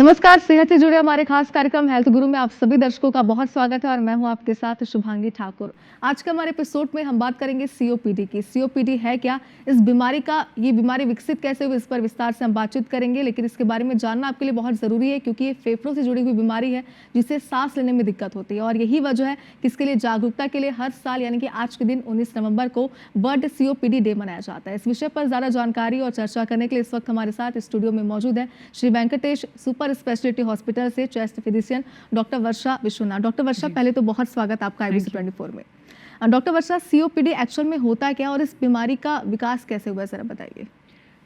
नमस्कार, सेहत से जुड़े हमारे खास कार्यक्रम हेल्थ गुरु में आप सभी दर्शकों का बहुत स्वागत है और मैं हूं आपके साथ शुभांगी ठाकुर। आज के हमारे एपिसोड में हम बात करेंगे सीओपीडी की। सीओपीडी है क्या, इस बीमारी का ये बीमारी विकसित कैसे हुई, इस पर विस्तार से हम बातचीत करेंगे। लेकिन इसके बारे में जानना आपके लिए बहुत ज़रूरी है क्योंकि ये फेफड़ों से जुड़ी हुई बीमारी है जिससे सांस लेने में दिक्कत होती है और यही वजह है कि इसके लिए जागरूकता के लिए हर साल यानी कि आज के दिन 19 नवंबर को वर्ल्ड सीओपीडी डे मनाया जाता है। इस विषय पर ज़्यादा जानकारी और चर्चा करने के लिए इस वक्त हमारे साथ स्टूडियो में मौजूद है Shri Venkatesh super speciality hospital से चेस्ट फिजिशियन डॉक्टर वर्षा विश्वनाथ। डॉक्टर वर्षा, पहले तो बहुत स्वागत आपका IBC 24 में। डॉक्टर वर्षा, सीओपीडी एक्चुअल में होता क्या और इस बीमारी का विकास कैसे हुआ, जरा बताइए।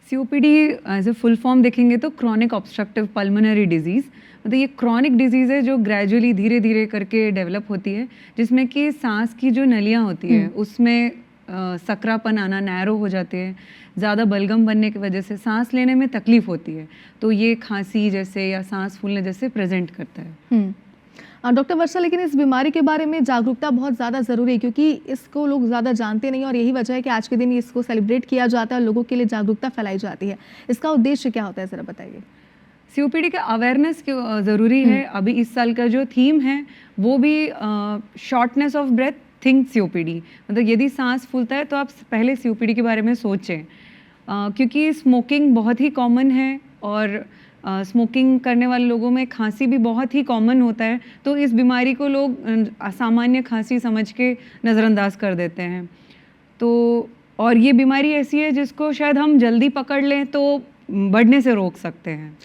COPD as a full form देखेंगे तो क्रॉनिक ऑब्स्ट्रक्टिव पल्मोनरी डिजीज़, मतलब ये क्रॉनिक डिजीज़ है जो ग्रेजुअली धीरे धीरे करके डेवलप होती है, जिसमें कि सांस की जो नलियाँ होती है उसमें सकरापन आना, नैरो हो जाते हैं, ज़्यादा बलगम बनने की वजह से सांस लेने में तकलीफ होती है, तो ये खांसी जैसे या सांस फूलने जैसे प्रेजेंट करता है। डॉक्टर वर्षा, लेकिन इस बीमारी के बारे में जागरूकता बहुत ज़्यादा ज़रूरी है क्योंकि इसको लोग ज़्यादा जानते नहीं और यही वजह है कि आज के दिन इसको सेलिब्रेट किया जाता है और लोगों के लिए जागरूकता फैलाई जाती है। इसका उद्देश्य क्या होता है, ज़रा बताइए। सीओपीडी का अवेयरनेस क्यों ज़रूरी है। अभी इस साल का जो थीम है वो भी shortness of breath think COPD, मतलब यदि सांस फूलता है तो आप पहले सीओपीडी के बारे में सोचें, क्योंकि स्मोकिंग बहुत ही कॉमन है और स्मोकिंग करने वाले लोगों में खांसी भी बहुत ही कॉमन होता है, तो इस बीमारी को लोग सामान्य खांसी समझ के नज़रअंदाज कर देते हैं। तो और ये बीमारी ऐसी है जिसको शायद हम जल्दी पकड़ लें तो बढ़ने से रोक सकते हैं।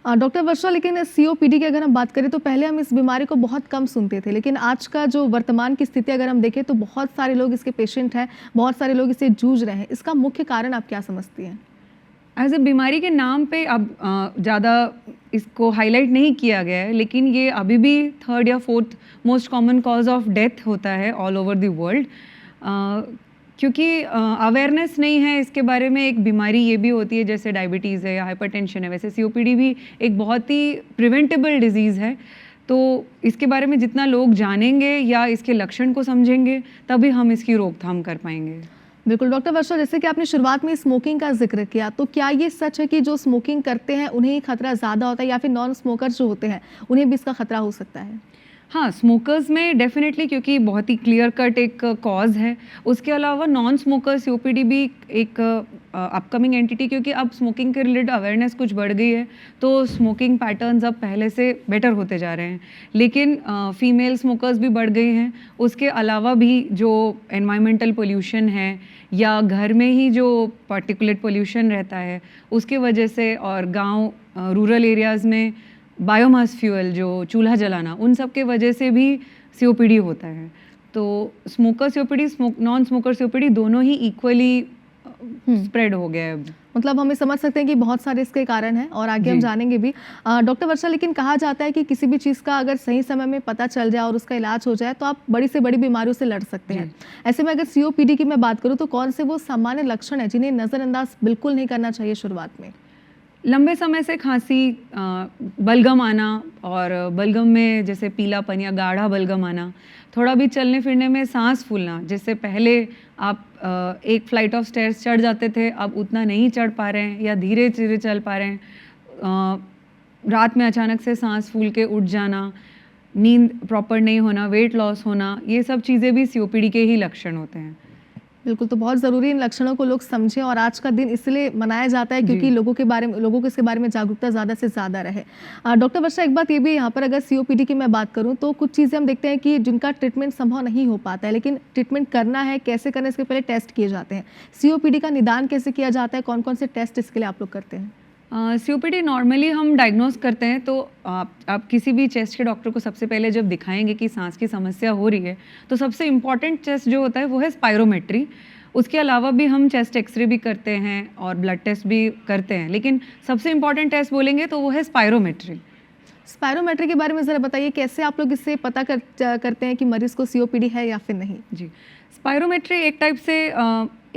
डॉक्टर वर्षा, लेकिन सीओपीडी की अगर हम बात करें तो पहले हम इस बीमारी को बहुत कम सुनते थे, लेकिन आज का जो वर्तमान की स्थिति अगर हम देखें तो बहुत सारे लोग इसके पेशेंट हैं, बहुत सारे लोग इससे जूझ रहे हैं। इसका मुख्य कारण आप क्या समझती हैं? एज ए बीमारी के नाम पे अब ज़्यादा इसको हाईलाइट नहीं किया गया है, लेकिन ये अभी भी 3rd या 4th most common cause of death होता है ऑल ओवर द वर्ल्ड, क्योंकि अवेयरनेस नहीं है इसके बारे में। एक बीमारी ये भी होती है जैसे डायबिटीज़ है या हाइपरटेंशन है, वैसे सीओपीडी भी एक बहुत ही प्रिवेंटेबल डिजीज़ है। तो इसके बारे में जितना लोग जानेंगे या इसके लक्षण को समझेंगे तभी हम इसकी रोकथाम कर पाएंगे। बिल्कुल डॉक्टर वर्षा, जैसे कि आपने शुरुआत में स्मोकिंग का जिक्र किया, तो क्या ये सच है कि जो स्मोकिंग करते हैं उन्हें ही खतरा ज़्यादा होता है या फिर नॉन स्मोकर्स जो होते हैं उन्हें भी इसका खतरा हो सकता है? हाँ, स्मोकर्स में डेफिनेटली, क्योंकि बहुत ही क्लियर कट एक कॉज है। उसके अलावा नॉन स्मोकर सीओपीडी भी एक अपकमिंग एंटिटी, क्योंकि अब स्मोकिंग के रिलेटेड अवेयरनेस कुछ बढ़ गई है, तो स्मोकिंग पैटर्न्स अब पहले से बेटर होते जा रहे हैं। लेकिन फीमेल स्मोकर्स भी बढ़ गए हैं। उसके अलावा भी जो एनवायरमेंटल पोल्यूशन है या घर में ही जो पार्टिकुलेट पोल्यूशन रहता है उसके वजह से, और गाँव रूरल एरियाज़ में बायोमास फ्यूल जो चूल्हा जलाना, उन सब के वजह से भी सीओपीडी होता है। तो smoker COPD, non smoker COPD दोनों ही इक्वली स्प्रेड हो गया है। मतलब हमें समझ सकते हैं कि बहुत सारे इसके कारण हैं और आगे हम जानेंगे भी। डॉक्टर वर्षा, लेकिन कहा जाता है कि किसी भी चीज़ का अगर सही समय में पता चल जाए और उसका इलाज हो जाए तो आप बड़ी से बड़ी बीमारियों से लड़ सकते हैं। ऐसे में अगर सीओपीडी की मैं बात करूँ तो कौन से वो सामान्य लक्षण हैं जिन्हें नज़रअंदाज बिल्कुल नहीं करना चाहिए शुरुआत में? लंबे समय से खांसी, बलगम आना, और बलगम में जैसे पीलापन या गाढ़ा बलगम आना, थोड़ा भी चलने फिरने में सांस फूलना, जिससे पहले आप एक फ्लाइट ऑफ स्टेयर्स चढ़ जाते थे, अब उतना नहीं चढ़ पा रहे हैं या धीरे धीरे चल पा रहे हैं, रात में अचानक से सांस फूल के उठ जाना, नींद प्रॉपर नहीं होना, वेट लॉस होना, ये सब चीज़ें भी सीओपीडी के ही लक्षण होते हैं। बिल्कुल, तो बहुत ज़रूरी इन लक्षणों को लोग समझें और आज का दिन इसलिए मनाया जाता है क्योंकि लोगों को इसके बारे में जागरूकता ज़्यादा से ज़्यादा रहे। डॉक्टर वर्षा, एक बात ये भी यहाँ पर अगर सीओपीडी की मैं बात करूँ तो कुछ चीज़ें हम देखते हैं कि जिनका ट्रीटमेंट संभव नहीं हो पाता है, लेकिन ट्रीटमेंट करना है, कैसे करना है, इसके पहले टेस्ट किए जाते हैं। सीओपीडी का निदान कैसे किया जाता है, कौन कौन से टेस्ट इसके लिए आप लोग करते हैं? सीओपीडी नॉर्मली हम डायग्नोस करते हैं तो आप किसी भी चेस्ट के डॉक्टर को सबसे पहले जब दिखाएंगे कि सांस की समस्या हो रही है तो सबसे इम्पॉर्टेंट टेस्ट जो होता है वो है स्पायरोमेट्री। उसके अलावा भी हम चेस्ट एक्सरे भी करते हैं और ब्लड टेस्ट भी करते हैं, लेकिन सबसे इम्पॉर्टेंट टेस्ट बोलेंगे तो वो है स्पायरोमेट्री। स्पायरोमेट्री के बारे में ज़रा बताइए, कैसे आप लोग इससे पता करते हैं कि मरीज़ को सीओपीडी है या फिर नहीं? जी, स्पायरोमेट्री एक टाइप से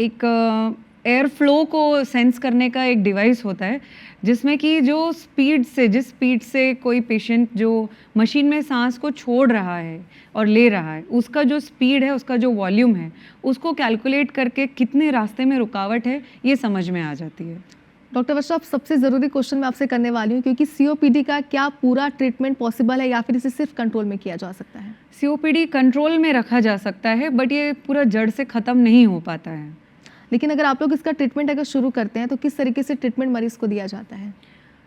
एक एयर फ्लो को सेंस करने का एक डिवाइस होता है, जिसमें कि जिस स्पीड से कोई पेशेंट जो मशीन में सांस को छोड़ रहा है और ले रहा है, उसका जो स्पीड है, उसका जो वॉल्यूम है, उसको कैलकुलेट करके कितने रास्ते में रुकावट है ये समझ में आ जाती है। डॉक्टर वर्षा, अब सबसे ज़रूरी क्वेश्चन मैं आपसे करने वाली हूँ, क्योंकि सीओपीडी का क्या पूरा ट्रीटमेंट पॉसिबल है या फिर इसे सिर्फ कंट्रोल में किया जा सकता है? सीओपीडी कंट्रोल में रखा जा सकता है, बट ये पूरा जड़ से ख़त्म नहीं हो पाता है। लेकिन अगर आप लोग इसका ट्रीटमेंट अगर शुरू करते हैं तो किस तरीके से ट्रीटमेंट मरीज को दिया जाता है?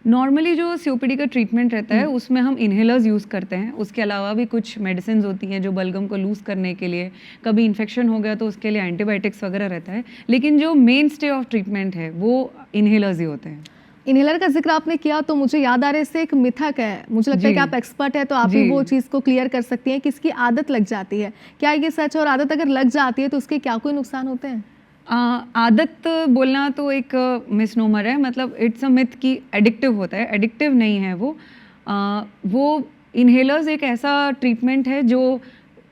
नॉर्मली जो सीओपीडी का ट्रीटमेंट रहता है उसमें हम इन्हेलर्स यूज़ करते हैं। उसके अलावा भी कुछ मेडिसिन होती हैं जो बलगम को लूज़ करने के लिए, कभी इन्फेक्शन हो गया तो उसके लिए एंटीबायोटिक्स वगैरह रहता है, लेकिन जो मेन स्टे ऑफ ट्रीटमेंट है वो इन्हेलर्स ही होते हैं। इनहेलर का जिक्र आपने किया तो मुझे याद आ रहा है, इससे एक मिथक है, मुझे लगता है कि आप एक्सपर्ट है तो आप ही जी। वो चीज़ को क्लियर कर सकती हैं कि इसकी आदत लग जाती है। क्या ये सच है? और आदत अगर लग जाती है तो उसके क्या कोई नुकसान होते हैं? आदत बोलना तो एक मिसनोमर है, मतलब इट्स अ मिथ कि एडिक्टिव होता है। एडिक्टिव नहीं है वो इन्हेलर्स एक ऐसा ट्रीटमेंट है जो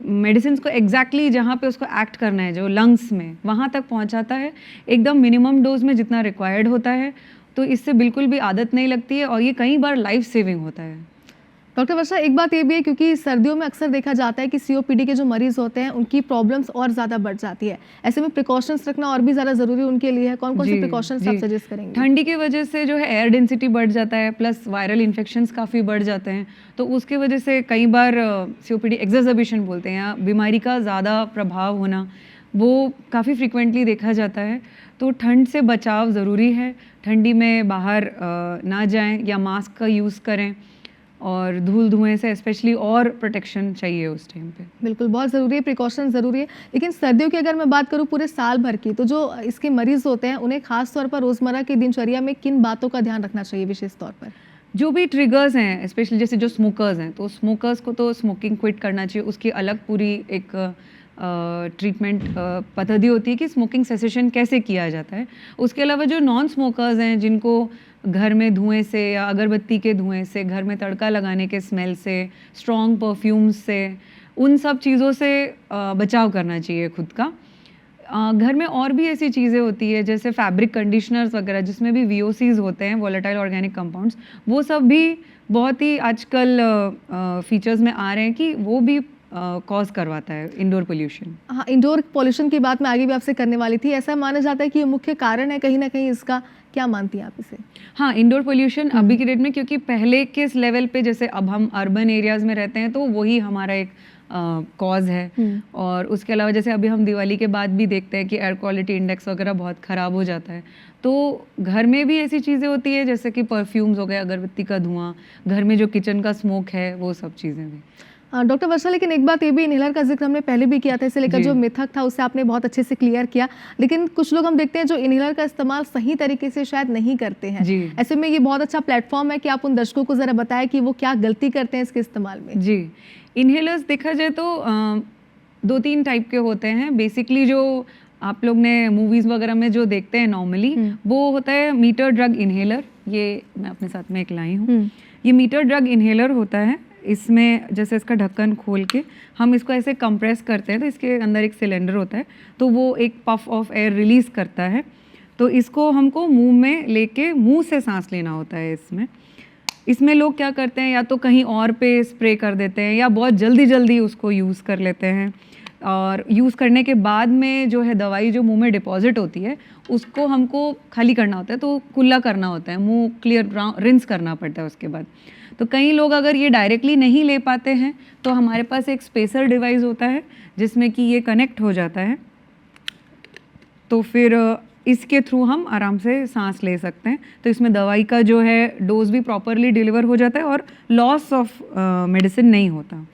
मेडिसिन को एग्जैक्टली जहाँ पे उसको एक्ट करना है, जो लंग्स में, वहाँ तक पहुँचाता है एकदम मिनिमम डोज में जितना रिक्वायर्ड होता है। तो इससे बिल्कुल भी आदत नहीं लगती है और ये कई बार लाइफ सेविंग होता है। डॉक्टर वर्षा, एक बात ये भी है, क्योंकि सर्दियों में अक्सर देखा जाता है कि सीओपीडी के जो मरीज होते हैं उनकी प्रॉब्लम्स और ज़्यादा बढ़ जाती है। ऐसे में प्रिकॉशंस रखना और भी ज़्यादा ज़रूरी उनके लिए है। कौन कौन से प्रिकॉशंस आप सजेस्ट करेंगे? ठंडी की वजह से जो है एयर डेंसिटी बढ़ जाता है, प्लस वायरल इन्फेक्शंस काफ़ी बढ़ जाते हैं, तो उसके वजह से कई बार सीओपीडी एक्सर्बेशन बोलते हैं या बीमारी का ज़्यादा प्रभाव होना, वो काफ़ी फ्रिक्वेंटली देखा जाता है। तो ठंड से बचाव ज़रूरी है। ठंडी में बाहर ना जाएं या मास्क का यूज़ करें, और धूल धुएं से स्पेशली और प्रोटेक्शन चाहिए उस टाइम पे। बिल्कुल, बहुत ज़रूरी है, प्रिकॉशन ज़रूरी है। लेकिन सर्दियों की अगर मैं बात करूँ पूरे साल भर की, तो जो इसके मरीज़ होते हैं उन्हें खास तौर पर रोज़मर्रा की दिनचर्या में किन बातों का ध्यान रखना चाहिए विशेष तौर पर? जो भी ट्रिगर्स हैं, स्पेशली जैसे जो स्मोकर्स हैं, तो स्मोकर्स को तो स्मोकिंग क्विट करना चाहिए। उसकी अलग पूरी एक ट्रीटमेंट पद्धति होती है कि स्मोकिंग सेसेशन कैसे किया जाता है। उसके अलावा जो नॉन स्मोकर्स हैं, जिनको घर में धुएं से या अगरबत्ती के धुएं से, घर में तड़का लगाने के स्मेल से, स्ट्रॉन्ग परफ्यूम्स से, उन सब चीज़ों से बचाव करना चाहिए खुद का। घर में और भी ऐसी चीज़ें होती है जैसे फैब्रिक कंडीशनर्स वगैरह, जिसमें भी वीओसीज होते हैं, वोलेटाइल ऑर्गेनिक कंपाउंड्स, वो सब भी बहुत ही आजकल फीचर्स में आ रहे हैं कि वो भी कॉज करवाता है इंडोर पोल्यूशन। हाँ, इंडोर पॉल्यूशन की बात मैं आगे भी आपसे करने वाली थी। ऐसा माना जाता है कि ये मुख्य कारण है कहीं ना कहीं इसका, क्या मानती हैं आप इसे? हाँ, इंडोर पोल्यूशन अभी के डेट में, क्योंकि पहले के लेवल पे जैसे अब हम अर्बन एरियाज में रहते हैं तो वही हमारा एक कॉज है। और उसके अलावा जैसे अभी हम दिवाली के बाद भी देखते हैं कि एयर क्वालिटी इंडेक्स वगैरह बहुत ख़राब हो जाता है। तो घर में भी ऐसी चीज़ें होती है जैसे कि परफ्यूम्स हो गए, अगरबत्ती का धुआं, घर में जो किचन का स्मोक है, वो सब चीज़ें भी। डॉक्टर वर्षा, लेकिन एक बात ये भी, इनहेलर का जिक्र हमने पहले भी किया था, इसे लेकर जो मिथक था उसे आपने बहुत अच्छे से क्लियर किया, लेकिन कुछ लोग हम देखते हैं जो इनहेलर का इस्तेमाल सही तरीके से शायद नहीं करते हैं। ऐसे में ये बहुत अच्छा प्लेटफॉर्म है कि आप उन दर्शकों को ज़रा बताएं कि वो क्या गलती करते हैं इसके इस्तेमाल में। जी, इनहेलर्स देखा जाए तो 2-3 टाइप के होते हैं। बेसिकली जो आप लोग ने मूवीज़ वगैरह में जो देखते हैं नॉर्मली, वो होता है मीटर ड्रग इनहेलर। ये मैं अपने साथ में एक लाई हूँ। ये मीटर ड्रग इनहेलर होता है। इसमें जैसे इसका ढक्कन खोल के हम इसको ऐसे कंप्रेस करते हैं तो इसके अंदर एक सिलेंडर होता है, तो वो एक पफ ऑफ एयर रिलीज़ करता है। तो इसको हमको मुंह में लेके मुंह से सांस लेना होता है। इसमें लोग क्या करते हैं, या तो कहीं और पे स्प्रे कर देते हैं या बहुत जल्दी जल्दी उसको यूज़ कर लेते हैं, और यूज़ करने के बाद में जो है दवाई जो मुंह में डिपॉजिट होती है उसको हमको खाली करना होता है, तो कुल्ला करना होता है, मुंह क्लियर रिंस करना पड़ता है उसके बाद। तो कई लोग अगर ये डायरेक्टली नहीं ले पाते हैं तो हमारे पास एक स्पेसर डिवाइस होता है जिसमें कि ये कनेक्ट हो जाता है, तो फिर इसके थ्रू हम आराम से सांस ले सकते हैं। तो इसमें दवाई का जो है डोज भी प्रॉपरली डिलीवर हो जाता है और लॉस ऑफ मेडिसिन नहीं होता।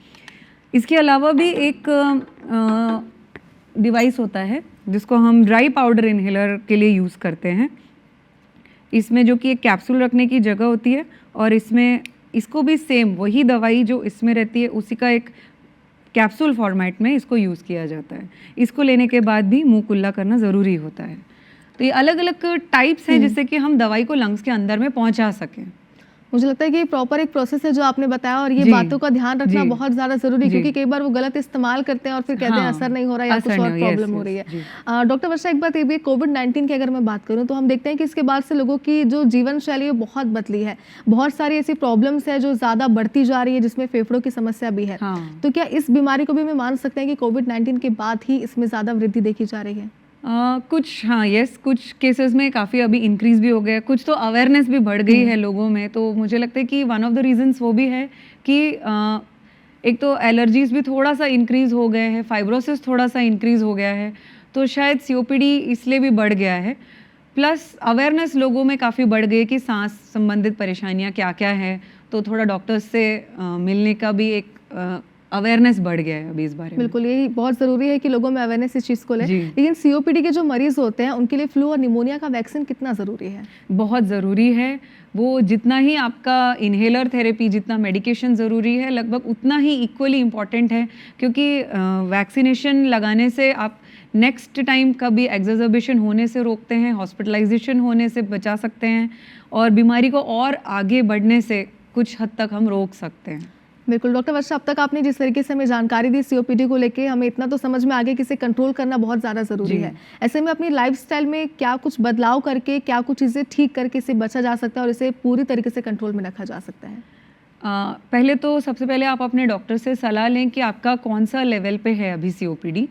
इसके अलावा भी एक डिवाइस होता है जिसको हम ड्राई पाउडर इनहेलर के लिए यूज़ करते हैं। इसमें जो कि एक कैप्सूल रखने की जगह होती है, और इसमें इसको भी सेम वही दवाई जो इसमें रहती है उसी का एक कैप्सूल फॉर्मेट में इसको यूज़ किया जाता है। इसको लेने के बाद भी मुंह कुल्ला करना ज़रूरी होता है। तो ये अलग अलग टाइप्स हैं जिससे कि हम दवाई को लंग्स के अंदर में पहुंचा सकें। मुझे लगता है कि प्रॉपर एक प्रोसेस है जो आपने बताया, और ये बातों का ध्यान रखना बहुत ज़्यादा ज़रूरी है, क्योंकि कई बार वो गलत इस्तेमाल करते हैं और फिर कहते हैं असर नहीं हो रहा है या कुछ और प्रॉब्लम हो रही है। डॉक्टर वर्षा, एक बात ये भी, कोविड-19 की अगर मैं बात करूँ तो हम देखते हैं कि इसके बाद से लोगों की जो जीवन शैली है बहुत बदली है। बहुत सारी ऐसी प्रॉब्लम्स है जो ज़्यादा बढ़ती जा रही है, जिसमें फेफड़ों की समस्या भी है। तो क्या इस बीमारी को भी मैं मान सकते हैं कि कोविड-19 के बाद ही इसमें ज़्यादा वृद्धि देखी जा रही है? कुछ हाँ यस कुछ केसेस में काफ़ी अभी इंक्रीज़ भी हो गया है, कुछ तो अवेयरनेस भी बढ़ गई है लोगों में, तो मुझे लगता है कि वन ऑफ द रीज़न्स वो भी है कि एक तो एलर्जीज़ भी थोड़ा-सा इंक्रीज़ हो गए हैं, फाइब्रोसिस थोड़ा-सा इंक्रीज़ हो गया है, तो शायद सीओपीडी इसलिए भी बढ़ गया है। प्लस अवेयरनेस लोगों में काफ़ी बढ़ गई है कि सांस संबंधित परेशानियाँ क्या-क्या हैं, तो थोड़ा डॉक्टर्स से मिलने का भी एक अवेयरनेस बढ़ गया है अभी इस बारे में। बिल्कुल, यही बहुत ज़रूरी है कि लोगों में अवेयरनेस इस चीज़ को लें। जी। लेकिन सीओपीडी के जो मरीज़ होते हैं, उनके लिए फ्लू और निमोनिया का वैक्सीन कितना ज़रूरी है? बहुत ज़रूरी है। वो जितना ही आपका इन्हेलर थेरेपी, जितना मेडिकेशन ज़रूरी है, लगभग उतना ही इक्वली इम्पॉर्टेंट है, क्योंकि वैक्सीनेशन लगाने से आप नेक्स्ट टाइम कभी एक्सर्बेशन होने से रोकते हैं, हॉस्पिटलाइजेशन होने से बचा सकते हैं और बीमारी को और आगे बढ़ने से कुछ हद तक हम रोक सकते हैं। बिल्कुल, डॉक्टर वर्षा, अब तक आपने जिस तरीके से हमें जानकारी दी सीओपीडी को लेके, हमें इतना तो समझ में आ गया कि इसे कंट्रोल करना बहुत ज़्यादा ज़रूरी जी। है। ऐसे में अपनी लाइफ़स्टाइल में क्या कुछ बदलाव करके, क्या कुछ चीज़ें ठीक करके इसे बचा जा सकता है और इसे पूरी तरीके से कंट्रोल में रखा जा सकता है? पहले तो सबसे पहले आप अपने डॉक्टर से सलाह लें कि आपका कौन-सा लेवल पे है अभी सीओपीडी।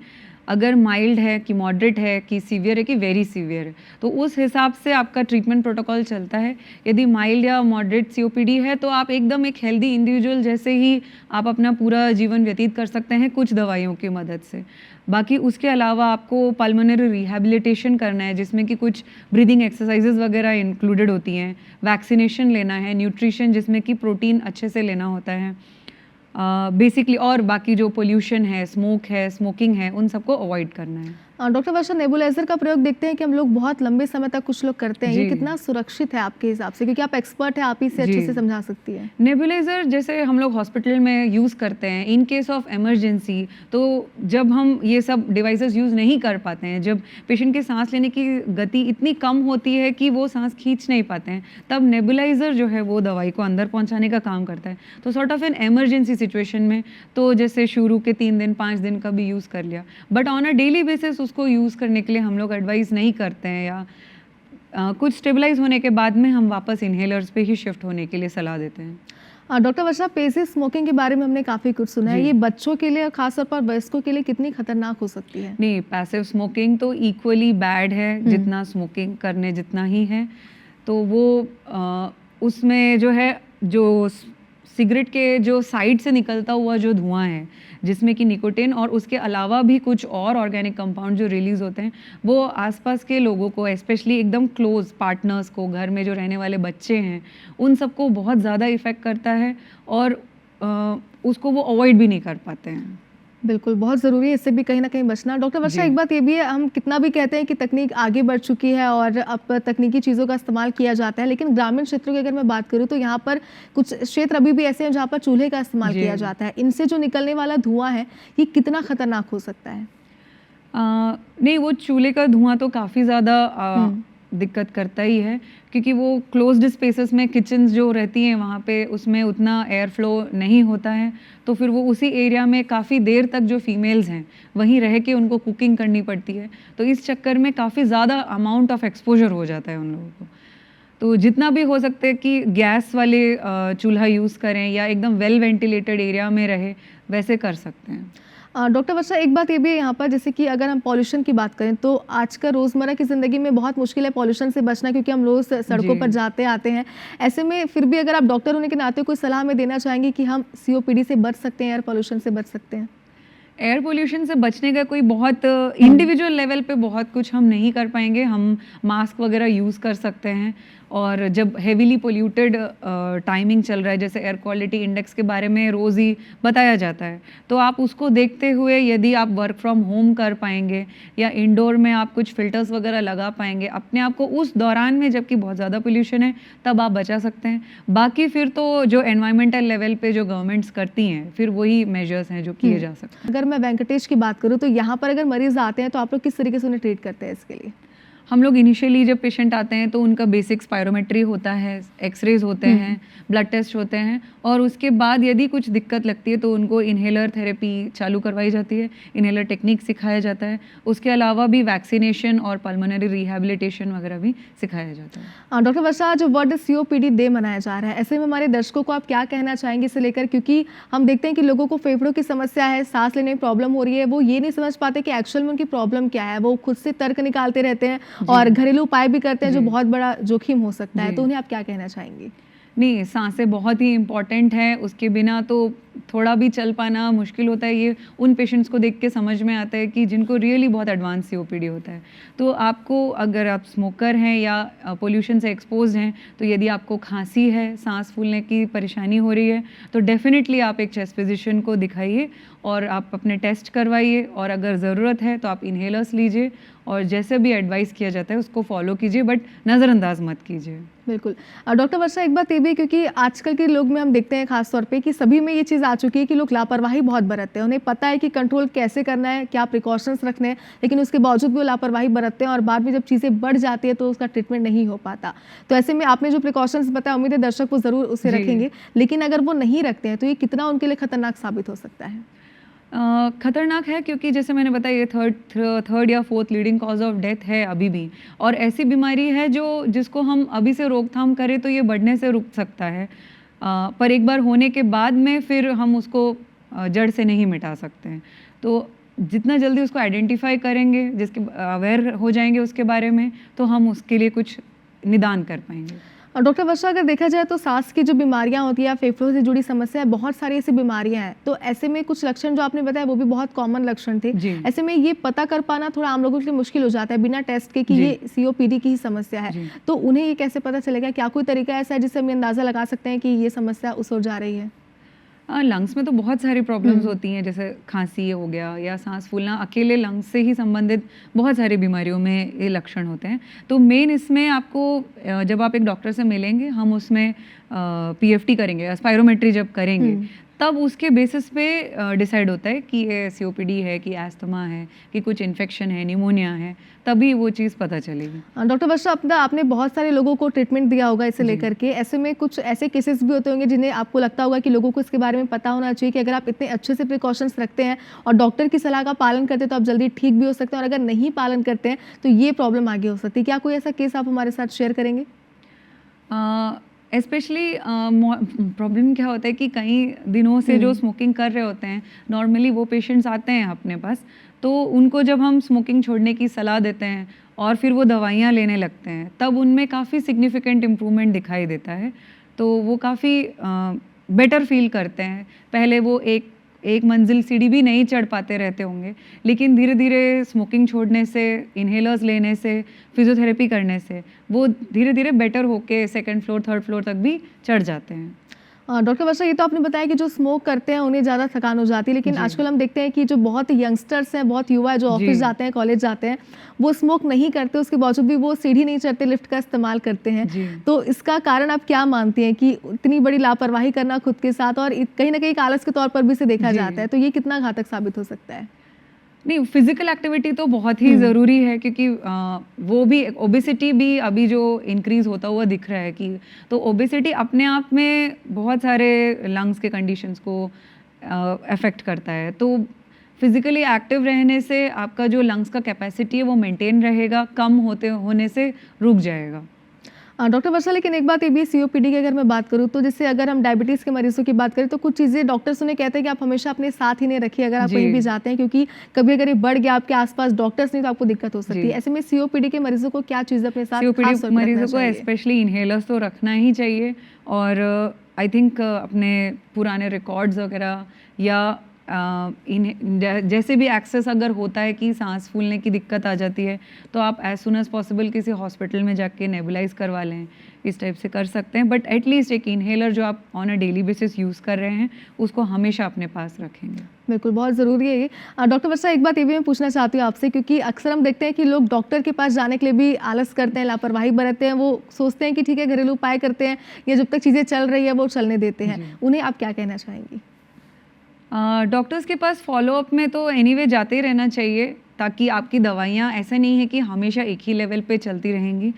अगर माइल्ड है कि मॉडरेट है कि सीवियर है कि वेरी सीवियर है, तो उस हिसाब से आपका ट्रीटमेंट प्रोटोकॉल चलता है। यदि माइल्ड या मॉडरेट सीओपीडी है, तो आप एकदम एक हेल्दी इंडिविजुअल जैसे ही आप अपना पूरा जीवन व्यतीत कर सकते हैं कुछ दवाइयों की मदद से। बाकी उसके अलावा आपको पल्मोनरी रिहैबिलिटेशन करना है, जिसमें कि कुछ ब्रीदिंग एक्सरसाइजेज़ वगैरह इंक्लूडेड होती हैं, वैक्सीनेशन लेना है, न्यूट्रिशन जिसमें कि प्रोटीन अच्छे से लेना होता है। बेसिकली और बाकी जो पोल्यूशन है, स्मोकिंग है, उन सबको अवॉइड करना है। डॉक्टर वर्षा, नेबुलाइज़र का प्रयोग देखते हैं कि हम लोग बहुत लंबे समय तक कुछ लोग करते हैं। ये जी। कितना सुरक्षित है आपके हिसाब से? क्योंकि आप एक्सपर्ट हैं, आप ही से अच्छे जी। से समझा सकती हैं। नेबुलाइज़र जैसे हम लोग हॉस्पिटल में यूज़ करते हैं इन केस ऑफ इमरजेंसी, तो जब हम ये सब डिवाइसेस यूज़ नहीं कर पाते हैं, जब पेशेंट की सांस लेने की गति इतनी कम होती है कि वो सांस खींच नहीं पाते हैं, तब नेबुलाइज़र जो है वो दवाई को अंदर पहुंचाने का काम करता है। तो sort of an emergency situation में तो जैसे शुरू के 3 दिन 5 दिन का भी यूज़ कर लिया, but on a daily basis उसको यूज़ करने के लिए हम लोग एडवाइस नहीं करते हैं, या कुछ स्टेबलाइज होने के बाद में हम वापस इन्हेलर्स पे ही शिफ्ट होने के लिए सलाह देते हैं। डॉक्टर वर्षा, पैसिव स्मोकिंग के बारे में हमने काफ़ी कुछ सुना है। जी। ये बच्चों के लिए और खासतौर पर वयस्कों के लिए कितनी खतरनाक हो सकती है? नहीं, पैसिव स्मोकिंग तो इक्वली बैड है, जितना स्मोकिंग करने जितना ही है। तो वो उसमें जो है, जो सिगरेट के जो साइड से निकलता हुआ जो धुआं है, जिसमें कि निकोटिन और उसके अलावा भी कुछ और ऑर्गेनिक कंपाउंड जो रिलीज होते हैं, वो आसपास के लोगों को, स्पेशली एकदम क्लोज पार्टनर्स को, घर में जो रहने वाले बच्चे हैं, उन सबको बहुत ज़्यादा इफ़ेक्ट करता है और उसको वो अवॉइड भी नहीं कर पाते हैं। बिल्कुल, बहुत ज़रूरी है इससे भी कहीं न कहीं बचना। डॉक्टर वर्षा, जी। एक बात ये भी है, हम कितना भी कहते हैं कि तकनीक आगे बढ़ चुकी है और अब तकनीकी चीज़ों का इस्तेमाल किया जाता है, लेकिन ग्रामीण क्षेत्रों की अगर मैं बात करूँ तो यहाँ पर कुछ क्षेत्र अभी भी ऐसे हैं जहाँ पर चूल्हे का इस्तेमाल जी। किया जाता है। इनसे जो निकलने वाला धुआं है, ये कितना खतरनाक हो सकता है? नहीं, वो चूल्हे का धुआं तो काफ़ी ज़्यादा दिक्कत करता ही है, क्योंकि वो क्लोज्ड स्पेसेस में किचन्स जो रहती हैं वहाँ पे, उसमें उतना एयर फ्लो नहीं होता है, तो फिर वो उसी एरिया में काफ़ी देर तक जो फीमेल्स हैं वहीं रह के उनको कुकिंग करनी पड़ती है, तो इस चक्कर में काफ़ी ज़्यादा अमाउंट ऑफ एक्सपोजर हो जाता है उन लोगों को। तो जितना भी हो सकता है कि गैस वाले चूल्हा यूज़ करें या एकदम वेल वेंटिलेटेड एरिया में रहे, वैसे कर सकते हैं। डॉक्टर वर्षा, एक बात ये भी है यहाँ पर, जैसे कि अगर हम पॉल्यूशन की बात करें तो आज का रोज़मर्रा की ज़िंदगी में बहुत मुश्किल है पॉल्यूशन से बचना, क्योंकि हम रोज़ सड़कों जी। पर जाते आते हैं। ऐसे में फिर भी अगर आप डॉक्टर होने के नाते कोई सलाह हमें देना चाहेंगे कि हम सीओपीडी से बच सकते हैं, एयर पॉल्यूशन से बच सकते हैं? एयर पोल्यूशन से बचने का कोई बहुत इंडिविजुअल लेवल पे बहुत कुछ हम नहीं कर पाएंगे। हम मास्क वगैरह यूज़ कर सकते हैं, और जब हेवीली पोल्यूटेड टाइमिंग चल रहा है, जैसे एयर क्वालिटी इंडेक्स के बारे में रोज़ ही बताया जाता है, तो आप उसको देखते हुए यदि आप वर्क फ्रॉम होम कर पाएंगे या इंडोर में आप कुछ फिल्टर्स वगैरह लगा पाएंगे अपने आप को उस दौरान में, जबकि बहुत ज़्यादा पोल्यूशन है, तब आप बचा सकते हैं। बाकी फिर तो जो एनवायरमेंटल लेवल पे जो गवर्नमेंट्स करती हैं, फिर वही मेजर्स हैं जो किए जा सकते हैं। अगर मैं वेंकटेश की बात करूँ तो यहाँ पर अगर मरीज़ आते हैं तो आप लोग किस तरीके से उन्हें ट्रीट करते हैं इसके लिए? हम लोग इनिशियली जब पेशेंट आते हैं तो उनका बेसिक स्पायरोमेट्री होता है, एक्सरेज होते हैं, ब्लड टेस्ट होते हैं और उसके बाद यदि कुछ दिक्कत लगती है तो उनको इन्हेलर थेरेपी चालू करवाई जाती है, इन्हेलर टेक्निक सिखाया जाता है। उसके अलावा भी वैक्सीनेशन और पल्मोनरी रिहैबिलिटेशन वगैरह भी सिखाया जाता है। डॉक्टर वर्षा, आज वर्ल्ड सीओपीडी डे मनाया जा रहा है, ऐसे में हमारे दर्शकों को आप क्या कहना चाहेंगे इसे लेकर, क्योंकि हम देखते हैं कि लोगों को फेफड़ों की समस्या है, सांस लेने में प्रॉब्लम हो रही है, वो ये नहीं समझ पाते कि एक्चुअल में उनकी प्रॉब्लम क्या है, वो खुद से तर्क निकालते रहते हैं और घरेलू उपाय भी करते हैं जो बहुत बड़ा जोखिम हो सकता है, तो उन्हें आप क्या कहना चाहेंगे? नहीं, सांसें बहुत ही इम्पॉर्टेंट है, उसके बिना तो थोड़ा भी चल पाना मुश्किल होता है। ये उन पेशेंट्स को देख के समझ में आता है कि जिनको रियली बहुत एडवांस सीओपीडी होता है। तो आपको, अगर आप स्मोकर हैं या पोल्यूशन से एक्सपोज हैं, तो यदि आपको खांसी है, सांस फूलने की परेशानी हो रही है, तो डेफिनेटली आप एक चेस्ट फिजिशियन को दिखाइए और आप अपने टेस्ट करवाइए और अगर ज़रूरत है तो आप इन्हेलर्स लीजिए और जैसे भी एडवाइस किया जाता है उसको फॉलो कीजिए, बट नज़रअंदाज मत कीजिए। बिल्कुल। डॉक्टर वर्षा, एक बात ये भी, क्योंकि आजकल के लोग में हम देखते हैं खास तौर पे कि सभी में ये चीज़ आ चुकी है कि लोग लापरवाही बहुत बरतते हैं, उन्हें पता है कि कंट्रोल कैसे करना है, क्या प्रिकॉशंस रखने हैं, लेकिन उसके बावजूद भी वो लापरवाही बरतते हैं और बाद में जब चीज़ें बढ़ जाती है तो उसका ट्रीटमेंट नहीं हो पाता। तो ऐसे में आपने जो प्रिकॉशंस बताया, उम्मीद है दर्शक वो ज़रूर उसे रखेंगे, लेकिन अगर वो नहीं रखते हैं तो ये कितना उनके लिए खतरनाक साबित हो सकता है? खतरनाक है क्योंकि जैसे मैंने बताया, ये थर्ड या fourth leading cause of death है अभी भी, और ऐसी बीमारी है जिसको हम अभी से रोकथाम करें तो ये बढ़ने से रुक सकता है, पर एक बार होने के बाद में फिर हम उसको जड़ से नहीं मिटा सकते हैं। तो जितना जल्दी उसको आइडेंटिफाई करेंगे, जिसके अवेयर हो जाएंगे उसके बारे में, तो हम उसके लिए कुछ निदान कर पाएंगे। डॉक्टर वर्षा, अगर देखा जाए तो सांस की जो बीमारियां होती है, फेफड़ों से जुड़ी समस्या है, बहुत सारी ऐसी बीमारियां हैं, तो ऐसे में कुछ लक्षण जो आपने बताया वो भी बहुत कॉमन लक्षण थे। ऐसे में ये पता कर पाना थोड़ा आम लोगों के लिए मुश्किल हो जाता है बिना टेस्ट के कि ये सीओपीडी की ही समस्या है, तो उन्हें ये कैसे पता चलेगा? क्या कोई तरीका ऐसा है जिससे हम अंदाजा लगा सकते हैं कि ये समस्या उस ओर जा रही है? लंग्स में तो बहुत सारी प्रॉब्लम्स होती हैं, जैसे खांसी हो गया या सांस फूलना, अकेले लंग्स से ही संबंधित बहुत सारी बीमारियों में ये लक्षण होते हैं। तो मेन इसमें आपको, जब आप एक डॉक्टर से मिलेंगे, हम उसमें पीएफटी करेंगे, स्पायरोमेट्री जब करेंगे, तब उसके बेसिस पे डिसाइड होता है कि ये सीओपीडी है, कि एस्थमा है, कि कुछ इन्फेक्शन है, निमोनिया है, तभी वो चीज़ पता चलेगी। डॉक्टर वर्षा, आपने बहुत सारे लोगों को ट्रीटमेंट दिया होगा इसे लेकर के, ऐसे में कुछ ऐसे केसेस भी होते होंगे जिन्हें आपको लगता होगा कि लोगों को इसके बारे में पता होना चाहिए कि अगर आप इतने अच्छे से प्रिकॉशंस रखते हैं और डॉक्टर की सलाह का पालन करते हैं तो आप जल्दी ठीक भी हो सकते हैं, और अगर नहीं पालन करते हैं तो ये प्रॉब्लम आगे हो सकती है। क्या कोई ऐसा केस आप हमारे साथ शेयर करेंगे? स्पेशली प्रॉब्लम क्या होता है कि कई दिनों से जो स्मोकिंग कर रहे होते हैं, नॉर्मली वो पेशेंट्स आते हैं अपने पास, तो उनको जब हम स्मोकिंग छोड़ने की सलाह देते हैं और फिर वो दवाइयाँ लेने लगते हैं, तब उनमें काफ़ी सिग्निफिकेंट इम्प्रूवमेंट दिखाई देता है। तो वो काफ़ी बेटर फील करते हैं। पहले वो एक मंजिल सीढ़ी भी नहीं चढ़ पाते रहते होंगे, लेकिन धीरे धीरे स्मोकिंग छोड़ने से, इन्हेलर्स लेने से, फिजियोथेरेपी करने से वो धीरे धीरे बेटर होके सेकंड फ्लोर, थर्ड फ्लोर तक भी चढ़ जाते हैं। डॉक्टर वर्षा, ये तो आपने बताया कि जो स्मोक करते हैं उन्हें ज़्यादा थकान हो जाती है, लेकिन आजकल हम देखते हैं कि जो बहुत यंगस्टर्स हैं, बहुत युवा है जो ऑफिस जाते हैं, कॉलेज जाते हैं, वो स्मोक नहीं करते, उसके बावजूद भी वो सीढ़ी नहीं चढ़ते, लिफ्ट का इस्तेमाल करते हैं। तो इसका कारण आप क्या मानती हैं कि इतनी बड़ी लापरवाही करना खुद के साथ, और कहीं ना कहीं एक आलस के तौर पर भी इसे देखा जाता है, तो ये कितना घातक साबित हो सकता है? नहीं, फिजिकल एक्टिविटी तो बहुत ही ज़रूरी है, क्योंकि वो भी, ओबेसिटी भी अभी जो इंक्रीज होता हुआ दिख रहा है, कि तो ओबेसिटी अपने आप में बहुत सारे लंग्स के कंडीशंस को अफेक्ट करता है। तो फिजिकली एक्टिव रहने से आपका जो लंग्स का कैपेसिटी है वो मेंटेन रहेगा, कम होने से रुक जाएगा। डॉक्टर वर्षा, लेकिन एक बात ये भी, सीओपीडी की अगर मैं बात करूँ तो जैसे अगर हम डायबिटीज़ के मरीजों की बात करें तो कुछ चीज़ें डॉक्टर्स उन्हें कहते हैं कि आप हमेशा अपने साथ ही नहीं रखिए अगर आप कहीं भी जाते हैं, क्योंकि कभी अगर ये बढ़ गया आपके आसपास डॉक्टर्स नहीं तो आपको दिक्कत हो सकती है। ऐसे में सीओपीडी के मरीजों को क्या चीज़ें अपने साथ, सीओपीडी मरीजों को स्पेशली इन्हेलर्स तो रखना ही चाहिए, और आई थिंक अपने पुराने रिकॉर्ड्स वगैरह या जैसे भी एक्सेस अगर होता है कि सांस फूलने की दिक्कत आ जाती है, तो आप एज सुन एज पॉसिबल किसी हॉस्पिटल में जाके नेबुलाइज करवा लें, इस टाइप से कर सकते हैं। बट एटलीस्ट एक इन्हेलर जो आप on a daily basis use कर रहे हैं उसको हमेशा अपने पास रखेंगे। बिल्कुल, बहुत ज़रूरी है ये। डॉक्टर वर्षा, एक बात ये भी मैं पूछना चाहती हूँ आपसे, क्योंकि अक्सर हम देखते हैं कि लोग डॉक्टर के पास जाने के लिए भी आलस करते हैं, लापरवाही बरतते हैं, वो सोचते हैं कि ठीक है घरेलू उपाय करते हैं या जब तक चीज़ें चल रही है वो चलने देते हैं, उन्हें आप क्या कहना चाहेंगी? डॉक्टर्स के पास फॉलोअप में तो एनीवे जाते ही रहना चाहिए, ताकि आपकी दवाइयाँ ऐसा नहीं है कि हमेशा एक ही लेवल पे चलती रहेंगी।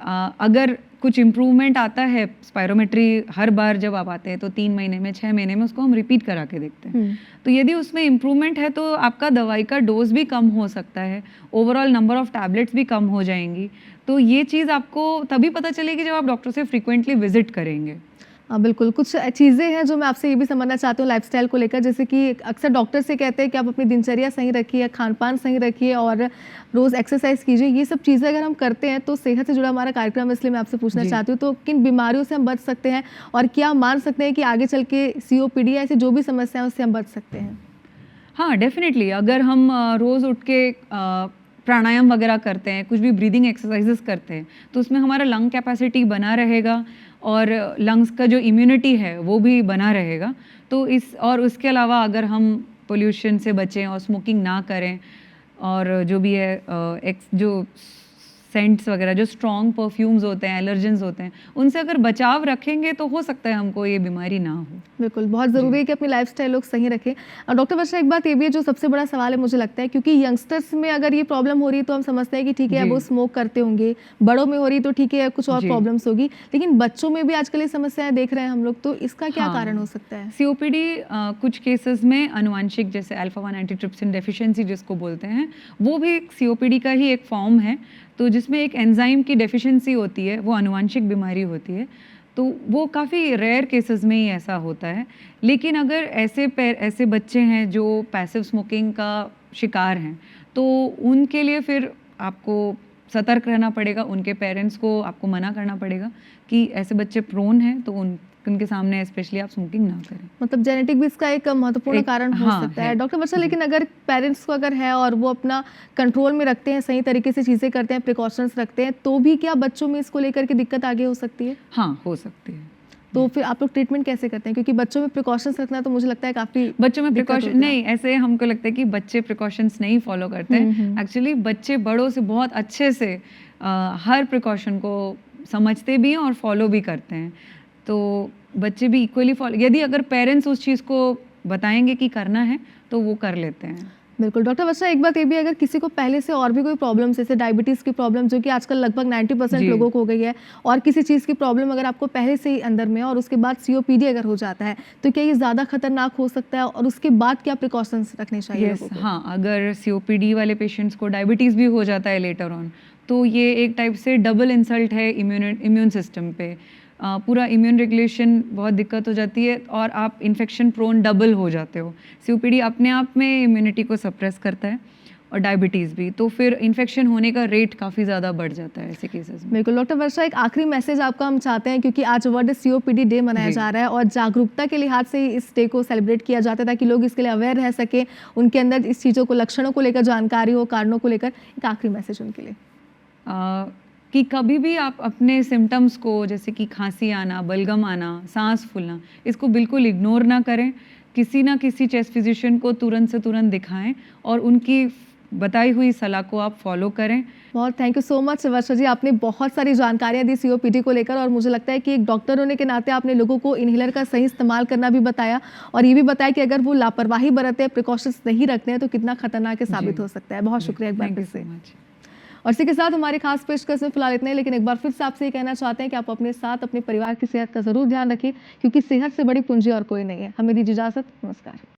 अगर कुछ इम्प्रूवमेंट आता है, स्पायरोमेट्री हर बार जब आप आते हैं तो 3 महीने में 6 महीने में उसको हम रिपीट करा के देखते हैं। तो यदि उसमें इम्प्रूवमेंट है तो आपका दवाई का डोज भी कम हो सकता है, ओवरऑल नंबर ऑफ टैबलेट्स भी कम हो जाएंगी। तो ये चीज़ आपको तभी पता चलेगी जब आप डॉक्टर से फ्रीक्वेंटली विजिट करेंगे। बिल्कुल, कुछ चीज़ें हैं जो मैं आपसे ये भी समझना चाहती हूँ लाइफ़स्टाइल को लेकर, जैसे कि अक्सर डॉक्टर से कहते हैं कि आप अपनी दिनचर्या सही रखिए, खान-पान सही रखिए और रोज़ एक्सरसाइज कीजिए। ये सब चीज़ें अगर हम करते हैं तो सेहत से जुड़ा हमारा कार्यक्रम है, इसलिए मैं आपसे पूछना जी। चाहती हूँ, तो किन बीमारियों से हम बच सकते हैं और क्या हम मान सकते हैं कि आगे चल के सीओपीडी या ऐसी जो भी समस्या है उससे हम बच सकते हैं? हाँ, डेफ़िनेटली अगर हम रोज़ उठ के प्राणायाम वगैरह करते हैं, कुछ भी ब्रीदिंग एक्सरसाइजेस करते हैं, तो उसमें हमारा लंग कैपेसिटी बना रहेगा और लंग्स का जो इम्यूनिटी है वो भी बना रहेगा। तो और उसके अलावा अगर हम पोल्यूशन से बचें और स्मोकिंग ना करें और जो भी है जो सेंट्स वगैरह जो स्ट्रॉन्ग परफ्यूम्स होते हैं, एलर्जेंस होते हैं, उनसे अगर बचाव रखेंगे तो हो सकता है हमको ये बीमारी ना हो। बिल्कुल, बहुत ज़रूरी है कि अपनी लाइफ़स्टाइल लोग सही रखें। डॉक्टर वर्षा, एक बात ये भी है जो सबसे बड़ा सवाल है मुझे लगता है, क्योंकि यंगस्टर्स में अगर ये प्रॉब्लम हो रही है तो हम समझते हैं कि ठीक है जी। वो स्मोक करते होंगे, बड़ों में हो रही तो ठीक है कुछ और जी। प्रॉब्लम्स होगी, लेकिन बच्चों में भी आजकल ये समस्याएँ देख रहे हैं हम लोग, तो इसका क्या हाँ। कारण हो सकता है? सीओपीडी कुछ केसेस में आनुवांशिक, जैसे अल्फा 1 एंटीट्रिप्सिन डेफिशिएंसी जिसको बोलते हैं, वो भी एक सीओपीडी का ही एक फॉर्म है। तो जिसमें एक एंजाइम की डेफिशिएंसी होती है, वो आनुवांशिक बीमारी होती है। तो वो काफ़ी रेयर केसेस में ही ऐसा होता है। लेकिन अगर ऐसे बच्चे हैं जो पैसिव स्मोकिंग का शिकार हैं, तो उनके लिए फिर आपको सतर्क रहना पड़ेगा, उनके पेरेंट्स को आपको मना करना पड़ेगा कि ऐसे बच्चे प्रोन हैं तो उनके सामने स्पेशली आप स्मोकिंग ना करें। मतलब जेनेटिक भी इसका एक महत्वपूर्ण कारण हो हाँ, सकता है। है। डॉक्टर वर्षा, जी। लेकिन अगर पेरेंट्स को अगर है और वो अपना कंट्रोल में रखते हैं, सही तरीके से चीज़ें करते हैं, प्रिकॉशंस रखते हैं, तो भी क्या बच्चों में इसको लेकर के दिक्कत आगे हो सकती है? हाँ, हो सकती है। तो फिर आप लोग ट्रीटमेंट कैसे करते हैं? क्योंकि बच्चों में प्रिकॉशंस रखना तो मुझे लगता है काफ़ी बच्चों में दिक्कत प्रिकॉशन होता है। नहीं, ऐसे हमको लगता है कि बच्चे प्रिकॉशंस नहीं फॉलो करते हैं। एक्चुअली बच्चे बड़ों से बहुत अच्छे से हर प्रिकॉशन को समझते भी हैं और फॉलो भी करते हैं। तो बच्चे भी इक्वली फॉलो, यदि अगर पेरेंट्स उस चीज़ को बताएंगे कि करना है तो वो कर लेते हैं। बिल्कुल। डॉक्टर वर्षा, एक बात ये भी, अगर किसी को पहले से और भी कोई प्रॉब्लम, जैसे डायबिटीज़ की प्रॉब्लम जो कि आजकल लगभग 90% जी। लोगों को हो गई है, और किसी चीज़ की प्रॉब्लम अगर आपको पहले से ही अंदर में है और उसके बाद सीओपीडी अगर हो जाता है, तो क्या ये ज़्यादा खतरनाक हो सकता है और उसके बाद क्या प्रिकॉशंस रखने चाहिए यस, लोगों को? हाँ, अगर सीओपीडी वाले पेशेंट्स को डायबिटीज़ भी हो जाता है लेटर ऑन, तो ये एक टाइप से डबल इंसल्ट है इम्यून सिस्टम पे। पूरा इम्यून रेगुलेशन बहुत दिक्कत हो जाती है और आप इन्फेक्शन प्रोन डबल हो जाते हो। सीओपीडी अपने आप में इम्यूनिटी को सप्रेस करता है और डायबिटीज़ भी, तो फिर इन्फेक्शन होने का रेट काफ़ी ज़्यादा बढ़ जाता है ऐसे केसेस में। बिल्कुल। डॉक्टर वर्षा, एक आखिरी मैसेज आपका हम चाहते हैं, क्योंकि आज वर्ल्ड सीओपीडी डे मनाया जी। जा रहा है और जागरूकता के लिहाज से इस डे को सेलिब्रेट किया जाता है ताकि लोग इसके लिए अवेयर रह सकें, उनके अंदर इस चीज़ों को, लक्षणों को लेकर जानकारी हो, कारणों को लेकर। एक आखिरी मैसेज उनके लिए। कि कभी भी आप अपने सिम्टम्स को, जैसे कि खांसी आना, बलगम आना, सांस फूलना, इसको बिल्कुल इग्नोर ना करें। किसी ना किसी चेस्ट फिजिशियन को तुरंत से तुरंत दिखाएं और उनकी बताई हुई सलाह को आप फॉलो करें। बहुत थैंक यू सो मच वर्षा जी, आपने बहुत सारी जानकारियां दी सीओपीडी को लेकर, और मुझे लगता है कि एक डॉक्टर होने के नाते आपने लोगों को इन्हेलर का सही इस्तेमाल करना भी बताया, और ये भी बताया कि अगर वो लापरवाही बरतते हैं, प्रिकॉशंस नहीं रखते हैं, तो कितना खतरनाक साबित हो सकता है। बहुत शुक्रिया एक बार थैंक फिर यू से। So much. और इसी के साथ हमारी खास पेशकश में फिलहाल इतना ही, लेकिन एक बार फिर से आपसे ये कहना चाहते हैं कि आप अपने साथ अपने परिवार की सेहत का जरूर ध्यान रखिए, क्योंकि सेहत से बड़ी पूंजी और कोई नहीं है। हमें दीजिए इजाजत, नमस्कार।